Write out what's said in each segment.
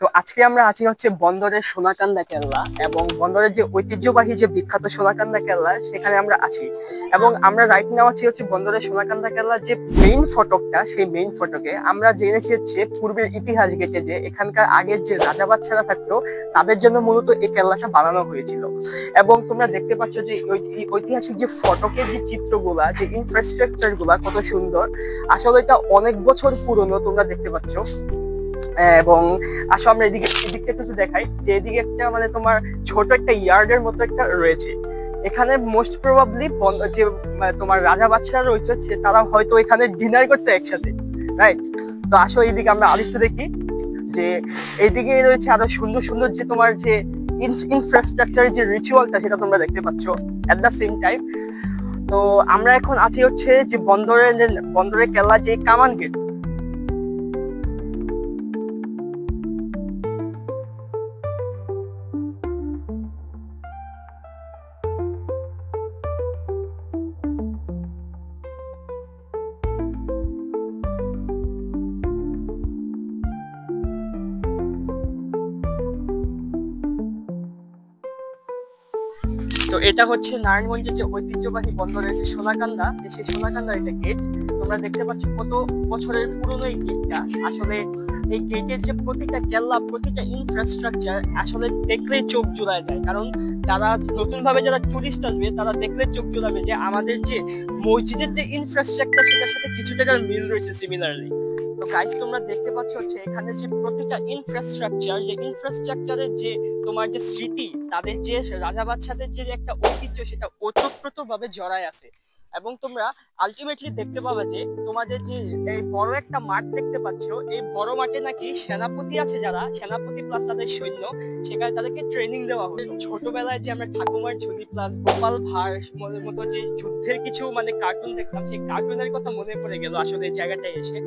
তো আজকে আমরা আছি হচ্ছে বন্দরের সোনাকান্দা কেল্লা এবং বন্দরের যে ঐতিহ্যবাহী যে বিখ্যাত সোনাকান্দা কেল্লা সেখানে আমরা আছি এবং আমরা রাইট নাও আছি হচ্ছে বন্দরের সোনাকান্দা কেল্লার যে মেইন ফটকটা সেই মেইন ফটকে আমরা জেনেছি হচ্ছে পূর্বের ইতিহাস ঘেটে যে এখানকার আগের যে রাজা বাদশারা থাকতো তাদের জন্য মূলত এই কেল্লাটা বানানো হয়েছিল এবং তোমরা দেখতে পাচ্ছ যে ঐতিহাসিক যে ফটকের যে চিত্রগুলা যে ইনফ্রাস্ট্রাকচার গুলা কত সুন্দর। আসলে এটা অনেক বছর পুরনো, তোমরা দেখতে পাচ্ছ। এবং আসো আমরা এদিকটা একটু দেখাই যে এদিকে একটা মানে তোমার ছোট একটা ইয়ার্ডের মতো একটা রয়েছে। এখানে মোস্ট প্রবাবলি যে তোমার রাজা বাদশারা রয়েছে তারা হয়তো এখানে ডিনার করতে একসাথে, রাইট? তো আসো এইদিকে আমরা আরেকটু দেখি যে এইদিকে রয়েছে আরো সুন্দর সুন্দর যে তোমার যে ইনফ্রাস্ট্রাকচার যে রিচুয়ালটা সেটা তোমরা দেখতে পাচ্ছ এট দ্য সেম টাইম। তো আমরা এখন আছি হচ্ছে যে বন্দরের কেল্লা যে কামান গেট। তো এটা হচ্ছে নারায়ণগঞ্জের যে ঐতিহ্যবাহী বন্দরের যে সোনাকান্দা, সেই সোনাকান্দার এটা গেট। তোমরা দেখতে পাচ্ছ কত বছরের পুরনো এই গেটটা। আসলে এই গেটের যে প্রতিটা কেল্লা প্রতিটা ইনফ্রাস্ট্রাকচার আসলে দেখলেই চোখ জুড়ায় যায়, কারণ যারা নতুন ভাবে যারা টুরিস্ট আসবে তারা দেখলে চোখ জুড়াবে যে আমাদের যে মসজিদের যে ইনফ্রাস্ট্রাকচার সেটার সাথে কিছু টাকার মিল রয়েছে সিমিলারলি। তো গাইস তোমরা দেখতে পাচ্ছ হচ্ছে এখানে যে প্রতিটা ইনফ্রাস্ট্রাকচারের যে তোমার যে স্মৃতি, তাদের যে রাজা বাদশাদের যে একটা ঐতিহ্য সেটা ওতপ্রোত ভাবে জড়ায় আছে। এবং তোমরা আলটিমেটলি দেখতে পাবে যে তোমাদের যে এই বড় একটা মাঠ দেখতে পাচ্ছ, এই বড় মাঠে নাকি সেনাপতি আছে, যারা সেনাপতি প্লাস তাদের সৈন্য, সেখানে তাদেরকে ট্রেনিং দেওয়া হয়। ছোটবেলায় যে আমরা ঠাকুমার ঝুলি প্লাস গোপাল ভাঁড় মতো যে যুদ্ধের কিছু মানে কার্টুন দেখতাম, সেই কার্টুনের কথা মনে পড়ে গেল আসলে এই জায়গাটায় এসে।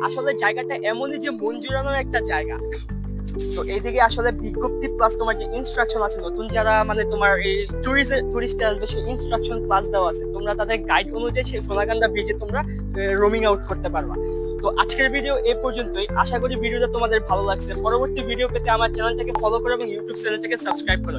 আসলে জায়গাটা এমনই যে মন জুড়ানোর একটা জায়গা। তো এইদিকে আসলে বিজ্ঞপ্তি প্লাস তোমার যে ইনস্ট্রাকশন আছে, নতুন যারা মানে তোমার এই টুরিস্টে আসবে সেই ইনস্ট্রাকশন প্লাস দেওয়া আছে, তোমরা তাদের গাইড অনুযায়ী সেই সোনাকান্দা ব্রিজে তোমরা রোমিং আউট করতে পারবা। তো আজকের ভিডিও এই পর্যন্তই। আশা করি ভিডিওটা তোমাদের ভালো লাগছে। পরবর্তী ভিডিও পেতে আমার চ্যানেলটাকে ফলো করো এবং ইউটিউব চ্যানেলটাকে সাবস্ক্রাইব করো।